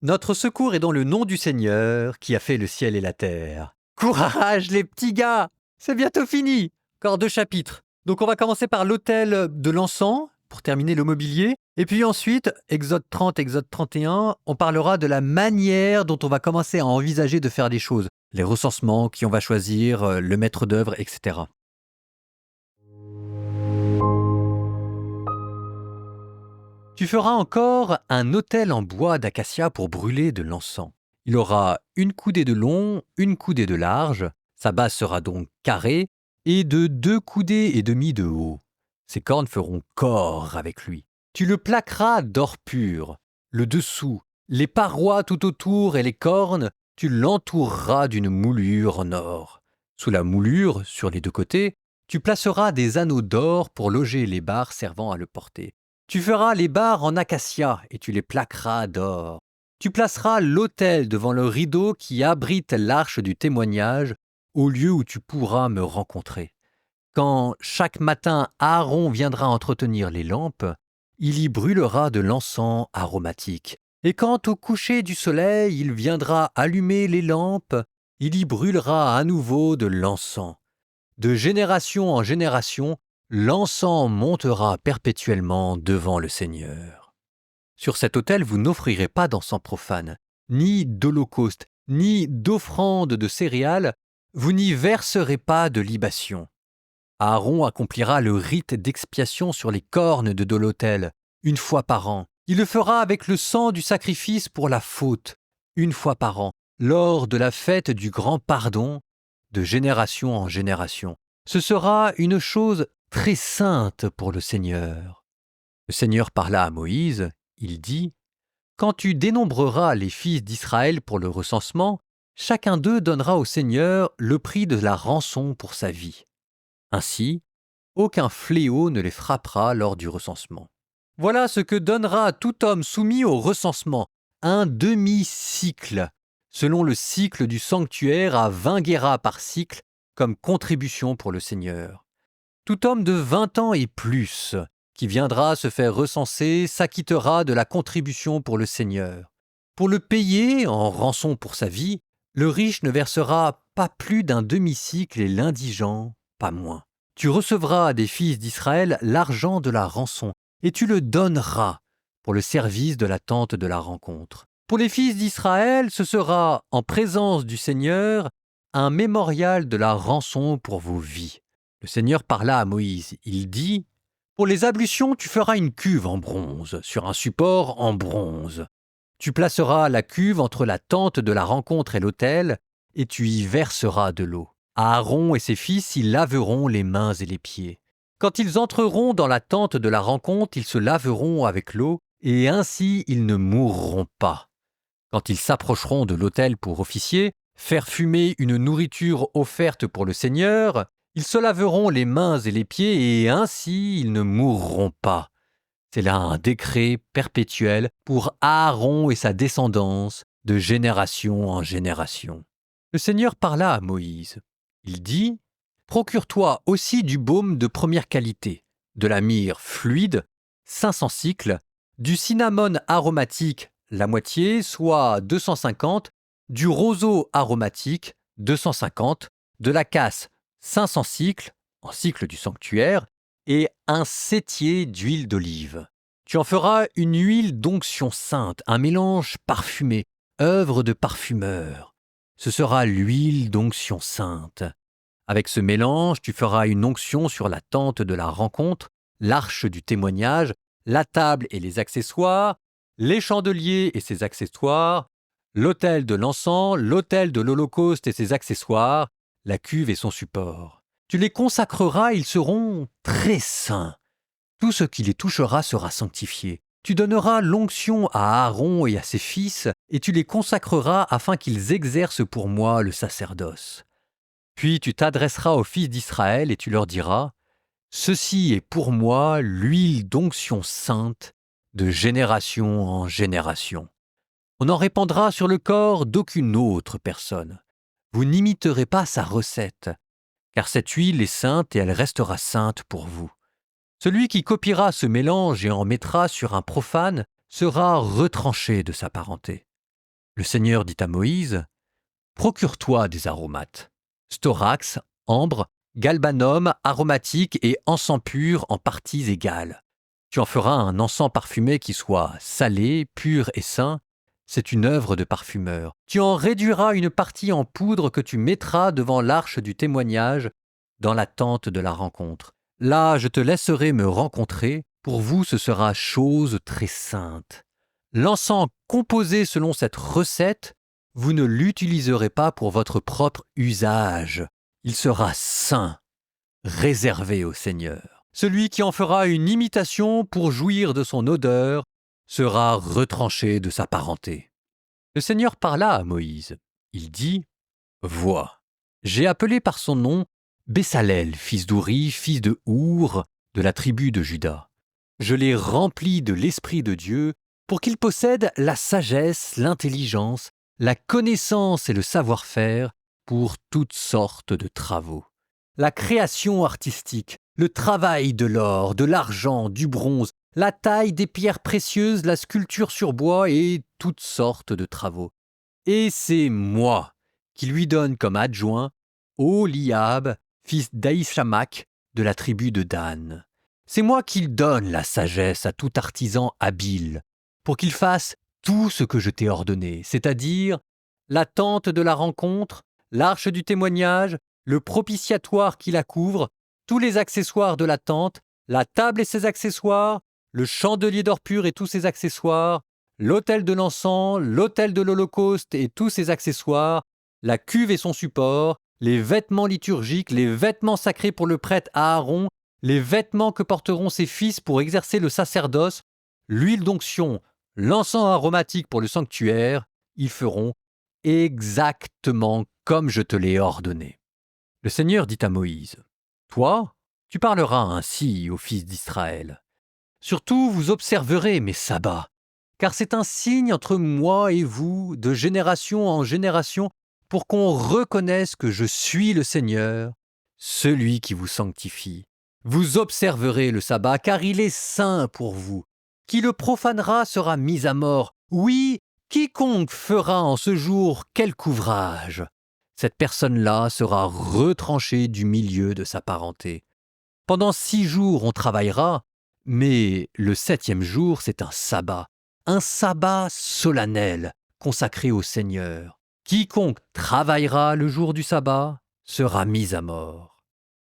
Notre secours est dans le nom du Seigneur qui a fait le ciel et la terre. Courage les petits gars, c'est bientôt fini. Encore 2 chapitres. Donc on va commencer par l'autel de l'encens pour terminer le mobilier. Et puis ensuite, Exode 30, Exode 31, on parlera de la manière dont on va commencer à envisager de faire les choses. Les recensements, qui on va choisir, le maître d'œuvre, etc. Tu feras encore un autel en bois d'acacia pour brûler de l'encens. Il aura une coudée de long, une coudée de large, sa base sera donc carrée, et de 2 coudées et demie de haut. Ses cornes feront corps avec lui. Tu le plaqueras d'or pur. Le dessous, les parois tout autour et les cornes, tu l'entoureras d'une moulure en or. Sous la moulure, sur les 2 côtés, tu placeras des anneaux d'or pour loger les barres servant à le porter. Tu feras les barres en acacia et tu les plaqueras d'or. Tu placeras l'autel devant le rideau qui abrite l'arche du témoignage, au lieu où tu pourras me rencontrer. Quand chaque matin Aaron viendra entretenir les lampes, il y brûlera de l'encens aromatique. Et quand au coucher du soleil il viendra allumer les lampes, il y brûlera à nouveau de l'encens. De génération en génération, l'encens montera perpétuellement devant le Seigneur. Sur cet autel, vous n'offrirez pas d'encens profane, ni d'holocauste, ni d'offrande de céréales, vous n'y verserez pas de libation. Aaron accomplira le rite d'expiation sur les cornes de l'autel, 1 fois par an. Il le fera avec le sang du sacrifice pour la faute, 1 fois par an, lors de la fête du grand pardon, de génération en génération. Ce sera une chose très sainte pour le Seigneur. Le Seigneur parla à Moïse, il dit « Quand tu dénombreras les fils d'Israël pour le recensement, chacun d'eux donnera au Seigneur le prix de la rançon pour sa vie. Ainsi, aucun fléau ne les frappera lors du recensement. Voilà ce que donnera tout homme soumis au recensement, un demi-cycle, selon le cycle du sanctuaire à 20 guéras par cycle, comme contribution pour le Seigneur. Tout homme de 20 ans et plus, qui viendra se faire recenser, s'acquittera de la contribution pour le Seigneur. Pour le payer en rançon pour sa vie, le riche ne versera pas plus d'un demi-cycle et l'indigent pas moins. Tu recevras des fils d'Israël l'argent de la rançon, et tu le donneras pour le service de la tente de la rencontre. Pour les fils d'Israël, ce sera, en présence du Seigneur, un mémorial de la rançon pour vos vies. Le Seigneur parla à Moïse. Il dit « Pour les ablutions, tu feras une cuve en bronze, sur un support en bronze. Tu placeras la cuve entre la tente de la rencontre et l'autel, et tu y verseras de l'eau. Aaron et ses fils y laveront les mains et les pieds. Quand ils entreront dans la tente de la rencontre, ils se laveront avec l'eau, et ainsi ils ne mourront pas. Quand ils s'approcheront de l'autel pour officier, faire fumer une nourriture offerte pour le Seigneur, ils se laveront les mains et les pieds, et ainsi ils ne mourront pas. C'est là un décret perpétuel pour Aaron et sa descendance, de génération en génération. Le Seigneur parla à Moïse. Il dit « Procure-toi aussi du baume de première qualité, de la myrrhe fluide, 500 cycles, du cinnamone aromatique, la moitié, soit 250, du roseau aromatique, 250, de la casse, 500 cycles, en cycle du sanctuaire, et un septier d'huile d'olive. Tu en feras une huile d'onction sainte, un mélange parfumé, œuvre de parfumeur. Ce sera l'huile d'onction sainte. Avec ce mélange, tu feras une onction sur la tente de la rencontre, l'arche du témoignage, la table et les accessoires, les chandeliers et ses accessoires, l'autel de l'encens, l'autel de l'holocauste et ses accessoires, la cuve et son support. Tu les consacreras, ils seront très saints. Tout ce qui les touchera sera sanctifié. Tu donneras l'onction à Aaron et à ses fils, et tu les consacreras afin qu'ils exercent pour moi le sacerdoce. Puis tu t'adresseras aux fils d'Israël et tu leur diras « Ceci est pour moi l'huile d'onction sainte de génération en génération. On n'en répandra sur le corps d'aucune autre personne. Vous n'imiterez pas sa recette, car cette huile est sainte et elle restera sainte pour vous. Celui qui copiera ce mélange et en mettra sur un profane sera retranché de sa parenté. Le Seigneur dit à Moïse, « Procure-toi des aromates, storax, ambre, galbanum, aromatique et encens pur en parties égales. Tu en feras un encens parfumé qui soit salé, pur et sain. C'est une œuvre de parfumeur. Tu en réduiras une partie en poudre que tu mettras devant l'arche du témoignage dans la tente de la rencontre. Là, je te laisserai me rencontrer. Pour vous, ce sera chose très sainte. L'encens composé selon cette recette, vous ne l'utiliserez pas pour votre propre usage. Il sera saint, réservé au Seigneur. Celui qui en fera une imitation pour jouir de son odeur sera retranché de sa parenté. » Le Seigneur parla à Moïse. Il dit, « Vois, j'ai appelé par son nom Bessalel, fils d'Ouri, fils de Our, de la tribu de Juda. Je l'ai rempli de l'Esprit de Dieu pour qu'il possède la sagesse, l'intelligence, la connaissance et le savoir-faire pour toutes sortes de travaux. La création artistique, le travail de l'or, de l'argent, du bronze, la taille des pierres précieuses, la sculpture sur bois et toutes sortes de travaux. Et c'est moi qui lui donne comme adjoint Oholiab, fils d'Ahishamach, de la tribu de Dan. C'est moi qui donne la sagesse à tout artisan habile, pour qu'il fasse tout ce que je t'ai ordonné, c'est-à-dire la tente de la rencontre, l'arche du témoignage, le propitiatoire qui la couvre, tous les accessoires de la tente, la table et ses accessoires, le chandelier d'or pur et tous ses accessoires, l'autel de l'encens, l'autel de l'Holocauste et tous ses accessoires, la cuve et son support, les vêtements liturgiques, les vêtements sacrés pour le prêtre Aaron, les vêtements que porteront ses fils pour exercer le sacerdoce, l'huile d'onction, l'encens aromatique pour le sanctuaire, ils feront exactement comme je te l'ai ordonné. » Le Seigneur dit à Moïse, « Toi, tu parleras ainsi aux fils d'Israël. Surtout, vous observerez mes sabbats, car c'est un signe entre moi et vous, de génération en génération, pour qu'on reconnaisse que je suis le Seigneur, celui qui vous sanctifie. Vous observerez le sabbat, car il est saint pour vous. Qui le profanera sera mis à mort. Oui, quiconque fera en ce jour quelque ouvrage, cette personne-là sera retranchée du milieu de sa parenté. Pendant 6 jours on travaillera, mais le 7e jour c'est un sabbat solennel consacré au Seigneur. Quiconque travaillera le jour du sabbat sera mis à mort.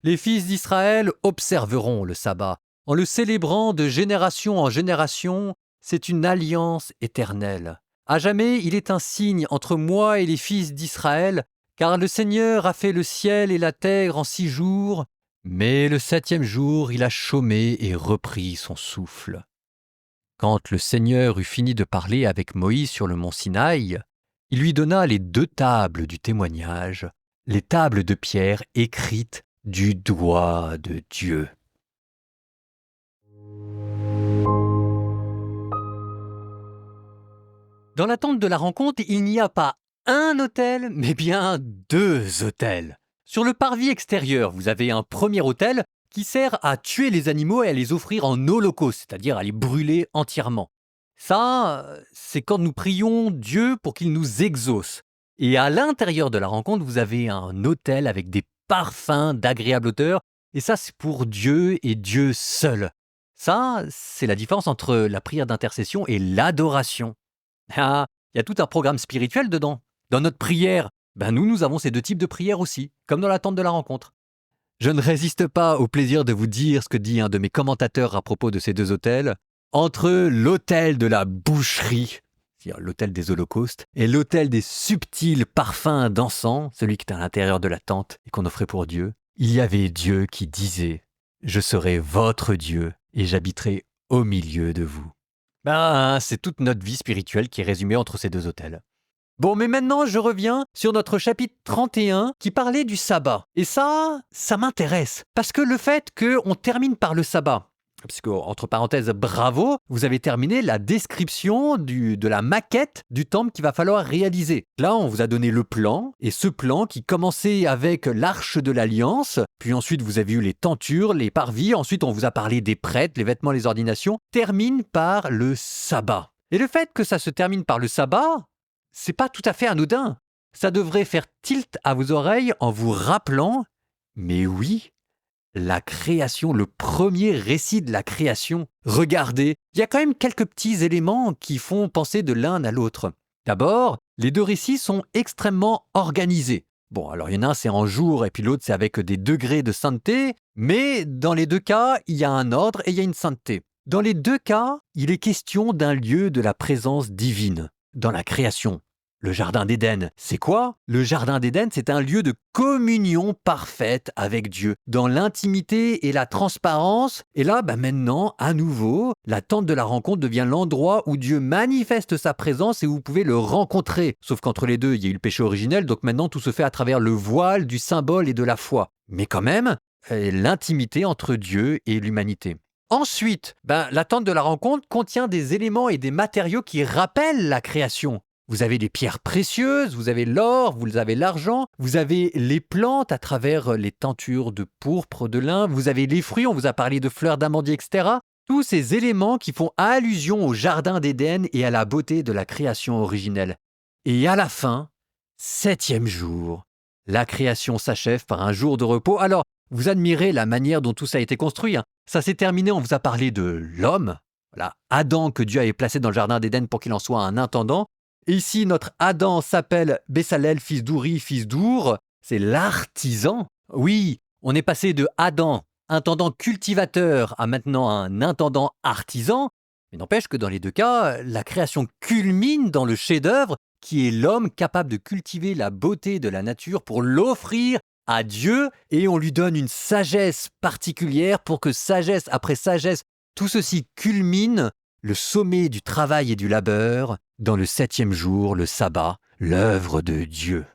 Les fils d'Israël observeront le sabbat. En le célébrant de génération en génération, c'est une alliance éternelle. À jamais, il est un signe entre moi et les fils d'Israël, car le Seigneur a fait le ciel et la terre en 6 jours, mais le 7e jour, il a chômé et repris son souffle. Quand le Seigneur eut fini de parler avec Moïse sur le mont Sinaï, il lui donna les 2 tables du témoignage, les tables de pierre écrites du doigt de Dieu. Dans la tente de la rencontre, il n'y a pas un autel, mais bien 2 autels. Sur le parvis extérieur, vous avez un premier autel qui sert à tuer les animaux et à les offrir en holocauste, c'est-à-dire à les brûler entièrement. Ça, c'est quand nous prions Dieu pour qu'il nous exauce. Et à l'intérieur de la rencontre, vous avez un autel avec des parfums d'agréable odeur, et ça, c'est pour Dieu et Dieu seul. Ça, c'est la différence entre la prière d'intercession et l'adoration. Ah, il y a tout un programme spirituel dedans. Dans notre prière, nous avons ces 2 types de prières aussi, comme dans la tente de la rencontre. Je ne résiste pas au plaisir de vous dire ce que dit un de mes commentateurs à propos de ces 2 autels. Entre l'autel de la boucherie, c'est-à-dire l'autel des holocaustes, et l'autel des subtils parfums d'encens, celui qui est à l'intérieur de la tente et qu'on offrait pour Dieu, il y avait Dieu qui disait « Je serai votre Dieu et j'habiterai au milieu de vous ». C'est toute notre vie spirituelle qui est résumée entre ces 2 autels. Bon, mais maintenant, je reviens sur notre chapitre 31 qui parlait du sabbat. Et ça m'intéresse. Parce que le fait qu'on termine par le sabbat, parce que, entre parenthèses, bravo, vous avez terminé la description de la maquette du temple qu'il va falloir réaliser. Là, on vous a donné le plan, et ce plan qui commençait avec l'arche de l'Alliance, puis ensuite vous avez eu les tentures, les parvis, ensuite on vous a parlé des prêtres, les vêtements, les ordinations, termine par le sabbat. Et le fait que ça se termine par le sabbat, c'est pas tout à fait anodin. Ça devrait faire tilt à vos oreilles en vous rappelant, mais oui, la création, le premier récit de la création. Regardez, il y a quand même quelques petits éléments qui font penser de l'un à l'autre. D'abord, les deux récits sont extrêmement organisés. Bon, alors il y en a un c'est en jour et puis l'autre c'est avec des degrés de sainteté, mais dans les deux cas, il y a un ordre et il y a une sainteté. Dans les deux cas, il est question d'un lieu de la présence divine, dans la création. Le jardin d'Éden, c'est quoi? Le jardin d'Éden, c'est un lieu de communion parfaite avec Dieu, dans l'intimité et la transparence. Et là, maintenant, à nouveau, la tente de la rencontre devient l'endroit où Dieu manifeste sa présence et où vous pouvez le rencontrer. Sauf qu'entre les deux, il y a eu le péché originel, donc maintenant tout se fait à travers le voile du symbole et de la foi. Mais quand même, l'intimité entre Dieu et l'humanité. Ensuite, la tente de la rencontre contient des éléments et des matériaux qui rappellent la création. Vous avez des pierres précieuses, vous avez l'or, vous avez l'argent, vous avez les plantes à travers les tentures de pourpre, de lin, vous avez les fruits, on vous a parlé de fleurs d'amandier, etc. Tous ces éléments qui font allusion au jardin d'Éden et à la beauté de la création originelle. Et à la fin, 7e jour, la création s'achève par un jour de repos. Alors, vous admirez la manière dont tout ça a été construit. Ça s'est terminé, on vous a parlé de l'homme, voilà, Adam que Dieu avait placé dans le jardin d'Éden pour qu'il en soit un intendant. Et ici, notre Adam s'appelle Bessalel, fils d'Ouri, fils d'Our. C'est l'artisan. Oui, on est passé de Adam, intendant cultivateur, à maintenant un intendant artisan. Mais n'empêche que dans les deux cas, la création culmine dans le chef-d'œuvre qui est l'homme capable de cultiver la beauté de la nature pour l'offrir à Dieu, et on lui donne une sagesse particulière pour que sagesse après sagesse, tout ceci culmine le sommet du travail et du labeur, dans le 7e jour, le sabbat, l'œuvre de Dieu.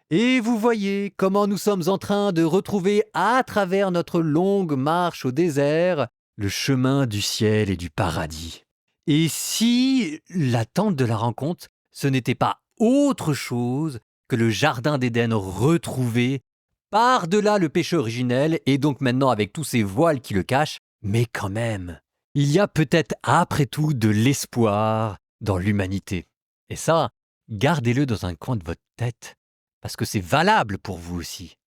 Et vous voyez comment nous sommes en train de retrouver à travers notre longue marche au désert le chemin du ciel et du paradis. Et si la tente de la rencontre, ce n'était pas autre chose que le jardin d'Éden retrouvé par-delà le péché originel et donc maintenant avec tous ces voiles qui le cachent, mais quand même, il y a peut-être après tout de l'espoir dans l'humanité. Et ça, gardez-le dans un coin de votre tête, parce que c'est valable pour vous aussi.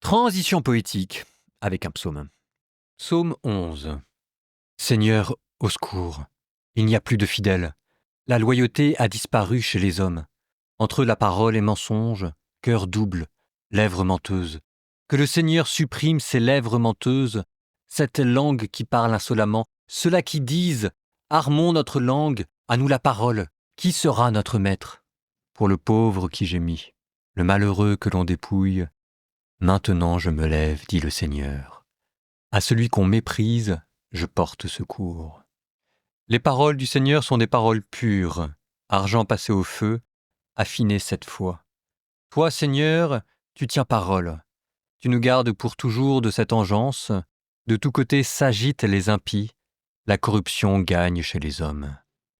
Transition poétique avec un psaume. Psaume 11. Seigneur, au secours, il n'y a plus de fidèles. La loyauté a disparu chez les hommes. Entre la parole et mensonge, cœur double, lèvres menteuses. Que le Seigneur supprime ces lèvres menteuses, cette langue qui parle insolemment, ceux-là qui disent « Armons notre langue, à nous la parole, qui sera notre maître ?» Pour le pauvre qui gémit, le malheureux que l'on dépouille, maintenant je me lève, dit le Seigneur. À celui qu'on méprise, je porte secours. Les paroles du Seigneur sont des paroles pures, argent passé au feu, affiné 7 fois. Toi, Seigneur, tu tiens parole. Tu nous gardes pour toujours de cette engeance. De tous côtés s'agitent les impies. La corruption gagne chez les hommes.